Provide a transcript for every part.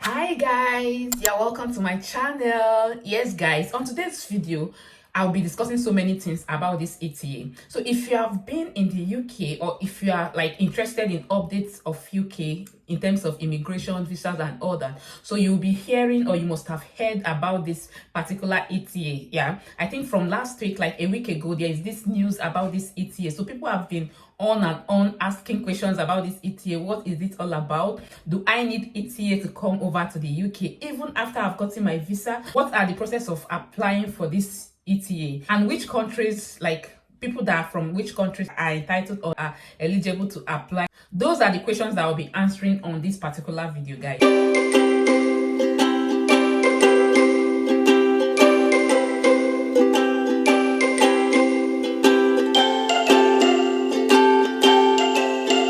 Hi guys, you're welcome to my channel. Yes guys, on today's video I'll be discussing so many things about this ETA. So if you have been in the UK, or if you are like interested in updates of UK in terms of immigration, visas and all that, so you'll be hearing, or you must have heard about this particular ETA. Yeah, I think from last week, like a week ago, there is this news about this ETA. So people have been on and on asking questions about this ETA. What is it all about? Do I need ETA to come over to the UK even after I've gotten my visa? What are the process of applying for this ETA, and which countries, like people that are from which countries are entitled or are eligible to apply? Those are the questions that I'll be answering on this particular video, guys.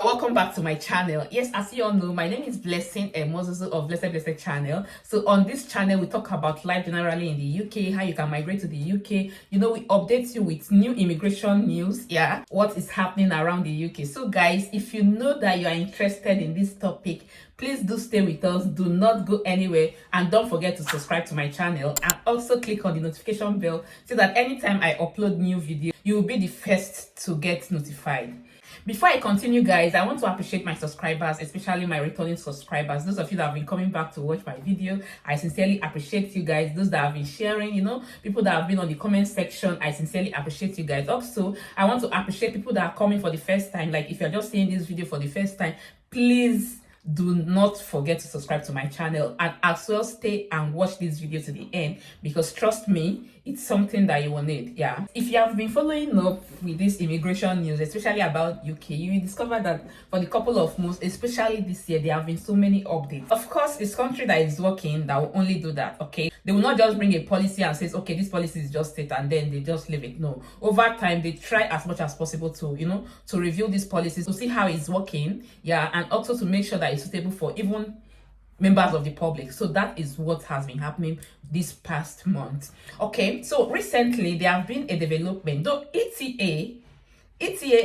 Welcome back to my channel. Yes, as you all know, my name is Blessing Mozuzu of Blessed channel. So on this channel we talk about life generally in the UK, how you can migrate to the UK. You know, we update you with new immigration news, yeah, what is happening around the UK. So guys, if you know that you are interested in this topic, please do stay with us. Do not go anywhere, and don't forget to subscribe to my channel, and also click on the notification bell so that anytime I upload new video, you will be the first to get notified. Before I continue, guys, I want to appreciate my subscribers, especially my returning subscribers. Those of you that have been coming back to watch my video, I sincerely appreciate you guys. Those that have been sharing, you know, people that have been on the comment section, I sincerely appreciate you guys. Also, I want to appreciate people that are coming for the first time. Like, if you're just seeing this video for the first time, please do not forget to subscribe to my channel, and as well stay and watch this video to the end, because trust me, it's something that you will need. Yeah, if you have been following up with this immigration news, especially about UK, you will discover that for the couple of months, especially this year, there have been so many updates. Of course, it's country that is working that will only do that. Okay, they will not just bring a policy and says, okay, this policy is just it, and then they just leave it. No, over time they try as much as possible to, you know, to review these policies to see how it's working. Yeah, and also to make sure that it's suitable for even members of the public. So that is what has been happening this past month. Okay, so recently there have been a development. Though ETA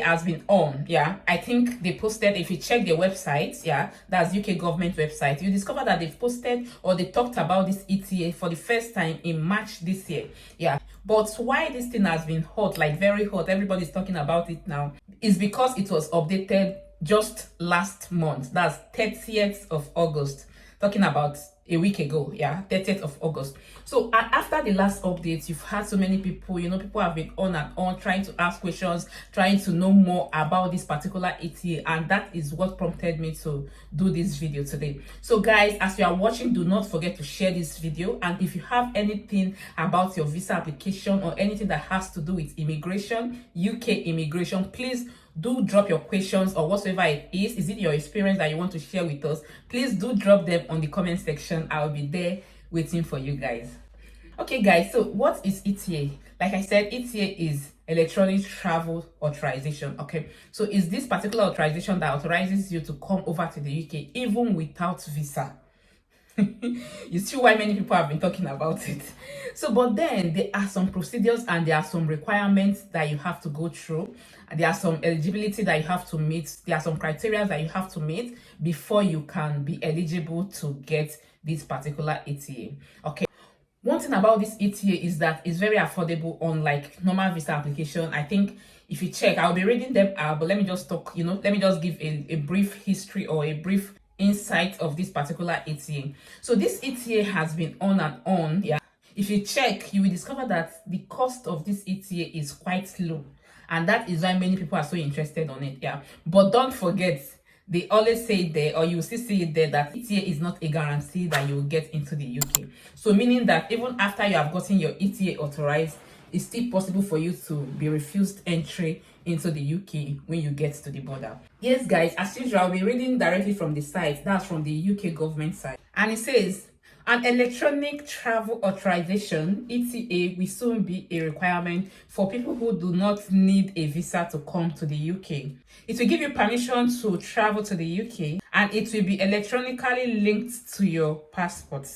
has been on, yeah, I think they posted, if you check their website, yeah, that's UK government website, you discover that they've posted or they talked about this ETA for the first time in March this year. Yeah, but why this thing has been hot, like very hot, everybody's talking about it now, is because it was updated just last month. That's 30th of August, talking about a week ago. Yeah, 30th of August. So after the last update, you've had so many people, you know, people have been on and on trying to ask questions, trying to know more about this particular ETA, and that is what prompted me to do this video today. So guys, as you are watching, do not forget to share this video, and if you have anything about your visa application or anything that has to do with immigration, UK immigration, please do drop your questions or whatsoever it is. Is it your experience that you want to share with us? Please do drop them on the comment section. I'll be there waiting for you guys. Okay guys, so what is ETA? Like I said, ETA is Electronic Travel Authorization. Okay, so is this particular authorization that authorizes you to come over to the UK even without visa. You see why many people have been talking about it. So, but then there are some procedures and there are some requirements that you have to go through. There are some eligibility that you have to meet. There are some criteria that you have to meet before you can be eligible to get this particular ETA. Okay. One thing about this ETA is that it's very affordable, unlike normal visa application. I think if you check, I'll be reading them out, but let me just talk, you know, let me just give a brief history or a brief insight of this particular ETA. So this ETA has been on and on. Yeah, if you check, you will discover that the cost of this ETA is quite low, and that is why many people are so interested on it. Yeah, but don't forget, they always say there, or you still see it there, that ETA is not a guarantee that you will get into the UK. So meaning that even after you have gotten your ETA authorized, it's still possible for you to be refused entry into the UK when you get to the border. Yes guys, as usual, I'll be reading directly from the site. That's from the UK government site, and it says, an electronic travel authorization, ETA, will soon be a requirement for people who do not need a visa to come to the UK. It will give you permission to travel to the UK, and it will be electronically linked to your passport.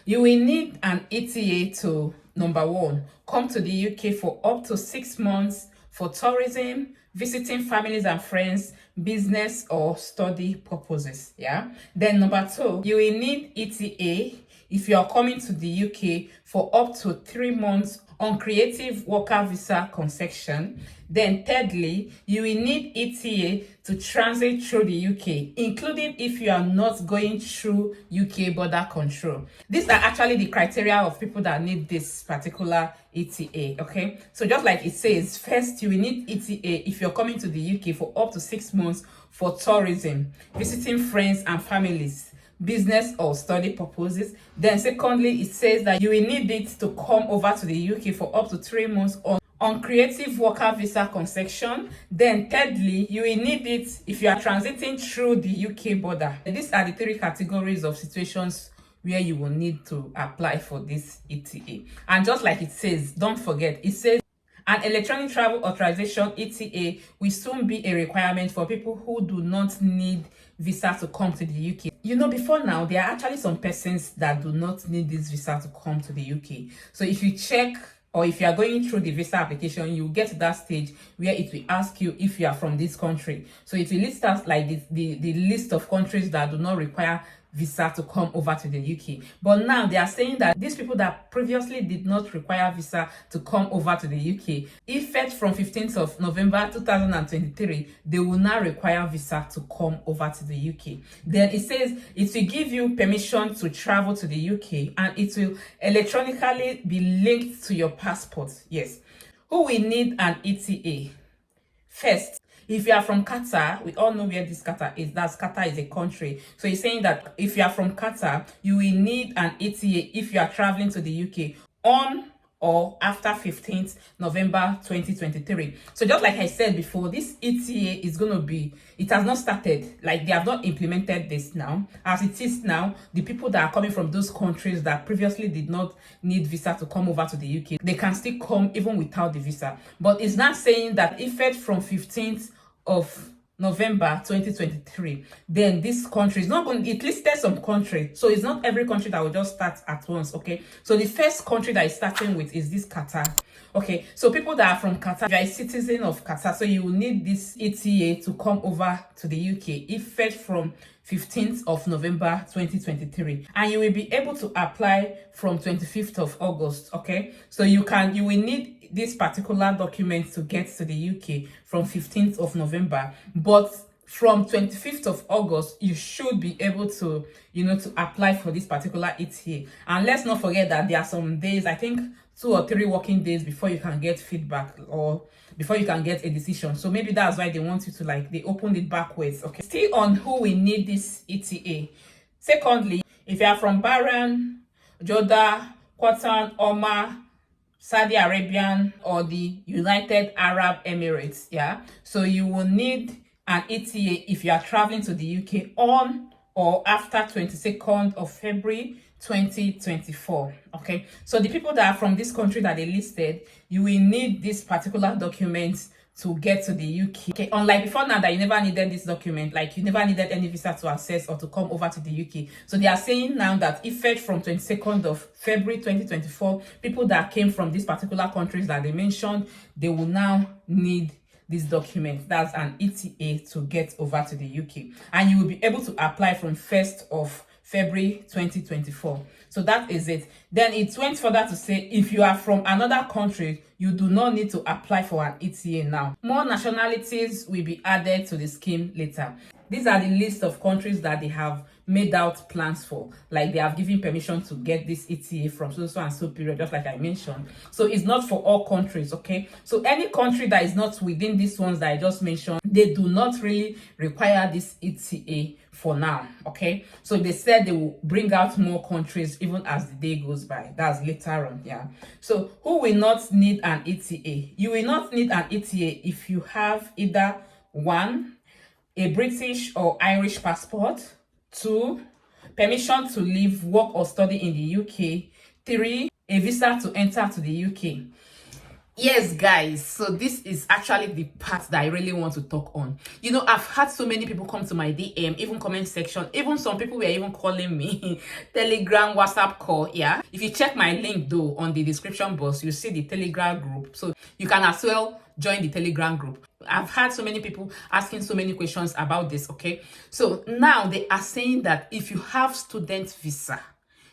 You will need an ETA to, number one, come to the UK for up to 6 months for tourism, visiting families and friends, business or study purposes. Yeah. Then number 2, you will need ETA if you are coming to the UK for up to 3 months on creative worker visa concession. Then thirdly, you will need ETA to transit through the UK, including if you are not going through UK border control. These are actually the criteria of people that need this particular ETA. Okay, so just like it says, first you will need ETA if you're coming to the UK for up to 6 months for tourism, visiting friends and families, business or study purposes. Then secondly, it says that you will need it to come over to the UK for up to 3 months on creative worker visa concession. Then thirdly, you will need it if you are transiting through the UK border. And these are the 3 categories of situations where you will need to apply for this ETA. And just like it says, don't forget, it says an electronic travel authorization ETA will soon be a requirement for people who do not need visa to come to the UK. You know, before now, there are actually some persons that do not need this visa to come to the UK. So if you check, or if you are going through the visa application, you get to that stage where it will ask you if you are from this country. So it will list us like the list of countries that do not require visa to come over to the UK. But now they are saying that these people that previously did not require visa to come over to the UK, effect from 15th of November 2023, they will now require visa to come over to the UK. Then it says it will give you permission to travel to the UK and it will electronically be linked to your passport. Yes. Who will need an ETA? First, if you are from Qatar, we all know where this Qatar is. That's Qatar is a country. So he's saying that if you are from Qatar, you will need an ETA if you are traveling to the UK on or after 15th November 2023. So just like I said before, this ETA is going to be, it has not started. Like they have not implemented this now. As it is now, the people that are coming from those countries that previously did not need visa to come over to the UK, they can still come even without the visa. But it's not saying that effect from 15th of November 2023, then this country is not going, it listed some country, so it's not every country that will just start at once. Okay, so the first country that is starting with is this Qatar. Okay, so people that are from Qatar, you are a citizen of Qatar, so you will need this ETA to come over to the UK effect from 15th of November 2023, and you will be able to apply from 25th of August. Okay, so you will need this particular document to get to the UK from 15th of November, but from 25th of August you should be able to, you know, to apply for this particular ETA. And let's not forget that there are some days, I think 2 or 3 working days before you can get feedback or before you can get a decision. So maybe that's why they want you to, like, they opened it backwards. Okay, still on who will need this ETA. Secondly, if you are from Bahrain, Jordan, Qatar, Oman, Saudi Arabian or the United Arab Emirates, yeah, so you will need an ETA if you are traveling to the UK on or after 22nd of February 2024. Okay, so the people that are from this country that they listed, you will need this particular document to get to the UK. Okay, unlike before now that you never needed this document, like you never needed any visa to access or to come over to the UK. So they are saying now that effect from 22nd of February 2024, people that came from these particular countries that they mentioned, they will now need this document. That's an ETA to get over to the UK. And you will be able to apply from 1st of February 2024. So that is it. Then it went further to say if you are from another country, you do not need to apply for an ETA now. More nationalities will be added to the scheme later. These are the list of countries that they have made out plans for. Like they have given permission to get this ETA from so and so period, just like I mentioned. So it's not for all countries, okay? So any country that is not within these ones that I just mentioned, they do not really require this ETA for now, okay? So they said they will bring out more countries even as the day goes by. That's later on, yeah. So who will not need an ETA? You will not need an ETA if you have either 1, a British or Irish passport, 2, permission to live, work or study in the UK, 3, a visa to enter to the UK. Yes, guys, so this is actually the part that I really want to talk on. You know, I've had so many people come to my DM, even comment section, even some people were even calling me, Telegram, WhatsApp call, yeah. If you check my link though on the description box, you see the Telegram group. So you can as well join the Telegram group. I've had so many people asking so many questions about this, okay? So now they are saying that if you have student visa,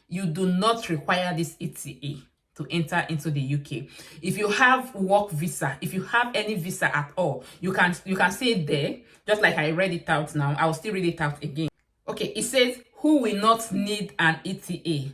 you do not require this ETA to enter into the UK. If you have work visa, if you have any visa at all, you can see it there, just like I read it out now. I'll still read it out again. Okay, it says, who will not need an ETA?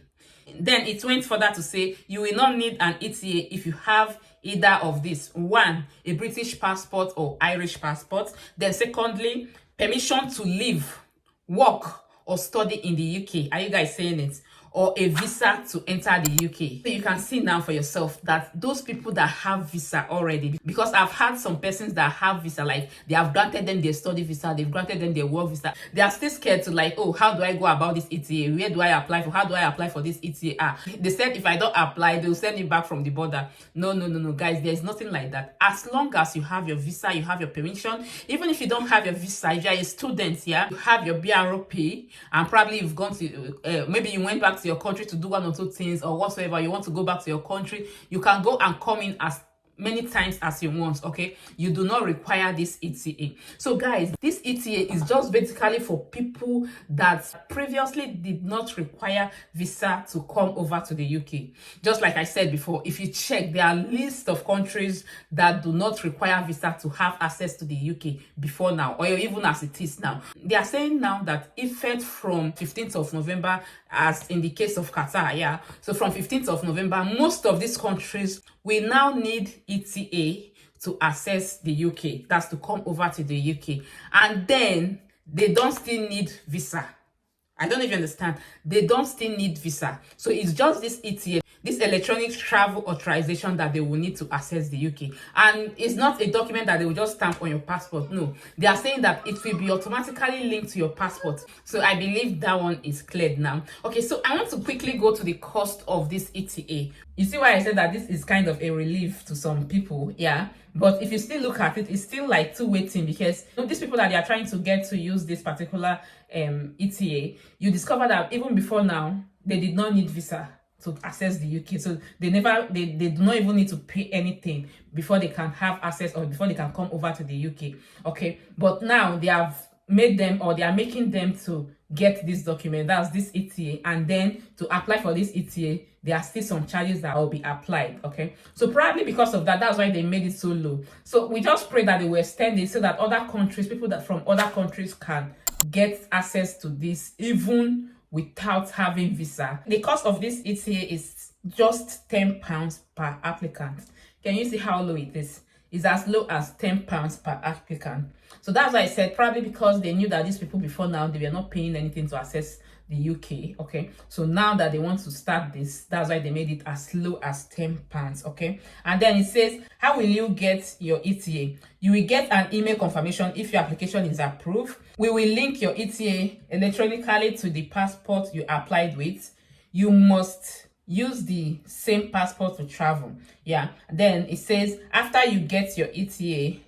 Then it went further to say, you will not need an ETA if you have either of these. One, a British passport or Irish passport. Then secondly, permission to live, work, or study in the UK. Are you guys saying it? Or a visa to enter the UK. So you can see now for yourself that those people that have visa already, because I've had some persons that have visa, like they have granted them their study visa, they've granted them their work visa, they are still scared to like, oh, how do I go about this ETA? Where do I apply for? How do I apply for this ETA? They said if I don't apply, they'll send me back from the border. No, guys, there's nothing like that. As long as you have your visa, you have your permission, even if you don't have your visa, if you're a student, yeah, you have your BROP, and probably you've gone to, maybe you went back to your country to do one or two things or whatsoever, you want to go back to your country, you can go and come in as many times as you want, okay? You do not require this ETA. So guys, this ETA is just basically for people that previously did not require visa to come over to the UK. Just like I said before, if you check, there are lists of countries that do not require visa to have access to the UK before now, or even as it is now. They are saying now that effect from 15th of November, as in the case of Qatar, yeah. So from 15th of November, most of these countries will now need ETA to access the UK. That's to come over to the UK. And then they don't still need visa. I don't even understand. They don't still need visa. So it's just this ETA, this Electronic Travel Authorisation, that they will need to access the UK. And it's not a document that they will just stamp on your passport. No, they are saying that it will be automatically linked to your passport. So I believe that one is cleared now. Okay, so I want to quickly go to the cost of this ETA. You see why I said that this is kind of a relief to some people, yeah? But if you still look at it, it's still like two waiting, because these people that they are trying to get to use this particular ETA, you discover that even before now, they did not need visa to access the UK. So they do not even need to pay anything before they can have access or before they can come over to the UK. Okay, but now they have made them, or they are making them to get this document, that's this ETA, and then to apply for this ETA, there are still some charges that will be applied. Okay, so probably because of that, that's why they made it so low. So we just pray that they will extend it so that other countries, people that from other countries, can get access to this even without having visa. The cost of this ETA is just £10 per applicant. Can you see how low it is? It's as low as £10 per applicant. So that's why I said, probably because they knew that these people before now, they were not paying anything to access the UK. Okay, so now that they want to start this, that's why they made it as low as £10. Okay, and then it says, how will you get your ETA? You will get an email confirmation if your application is approved. We will link your ETA electronically to the passport you applied with. You must use the same passport to travel. Yeah, then it says, after you get your ETA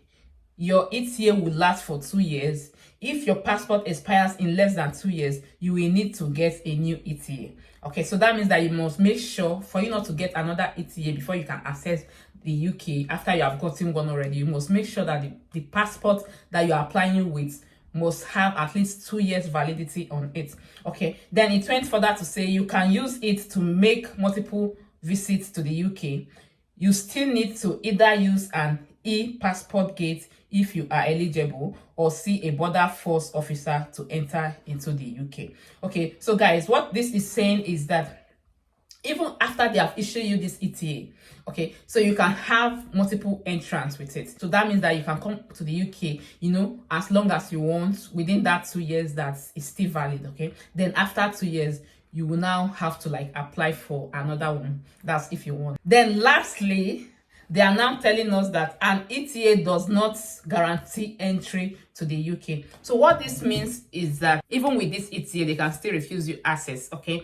will last for 2 years. If your passport expires in less than 2 years, you will need to get a new ETA. Okay, so that means that you must make sure, for you not to get another ETA before you can access the UK after you have gotten one already, you must make sure that the passport that you are applying with must have at least 2 years validity on it. Okay, then it went further to say you can use it to make multiple visits to the UK. You still need to either use an e-passport gate if you are eligible, or see a border force officer to enter into the UK. Okay, so guys, what this is saying is that even after they have issued you this ETA, okay, so you can have multiple entrants with it. So that means that you can come to the UK, you know, as long as you want, within that 2 years that is still valid. Okay, then after 2 years, you will now have to like apply for another one. That's if you want. Then lastly, they are now telling us that an ETA does not guarantee entry to the UK. So what this means is that even with this ETA, they can still refuse you access. Okay,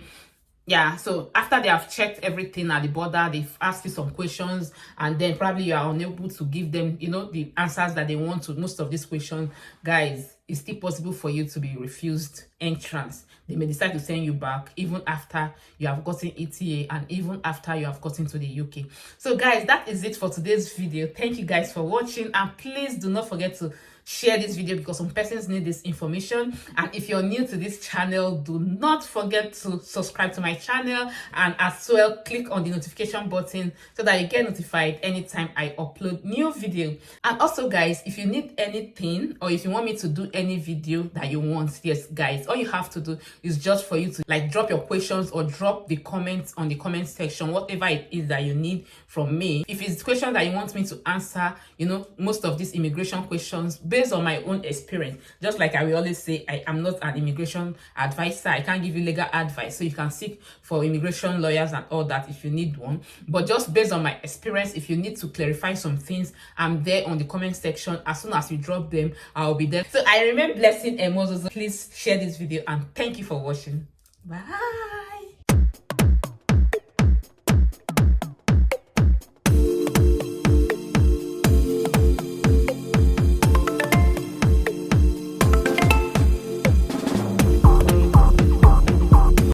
Yeah, so after they have checked everything at the border, they've asked you some questions, and then probably you are unable to give them, the answers that they want to most of these questions. Guys, it's still possible for you to be refused entrance. They may decide to send you back even after you have gotten ETA and even after you have gotten to the UK. So guys, that is it for today's video. Thank you guys for watching, and please do not forget to share this video because some persons need this information. And if you're new to this channel, do not forget to subscribe to my channel, and as well click on the notification button so that you get notified anytime I upload new video. And also guys, if you need anything or if you want me to do any video that you want, yes guys, all you have to do is just for you to like drop your questions or drop the comments on the comment section, whatever it is that you need from me. If it's questions that you want me to answer, most of these immigration questions based on my own experience, just like I will always say, I am not an immigration advisor. I can't give you legal advice, so you can seek for immigration lawyers and all that if you need one. But just based on my experience, if you need to clarify some things, I'm there on the comment section. As soon as you drop them, I'll be there. So I remain Blessing Emozozo. Please share this video, and thank you for watching. Bye.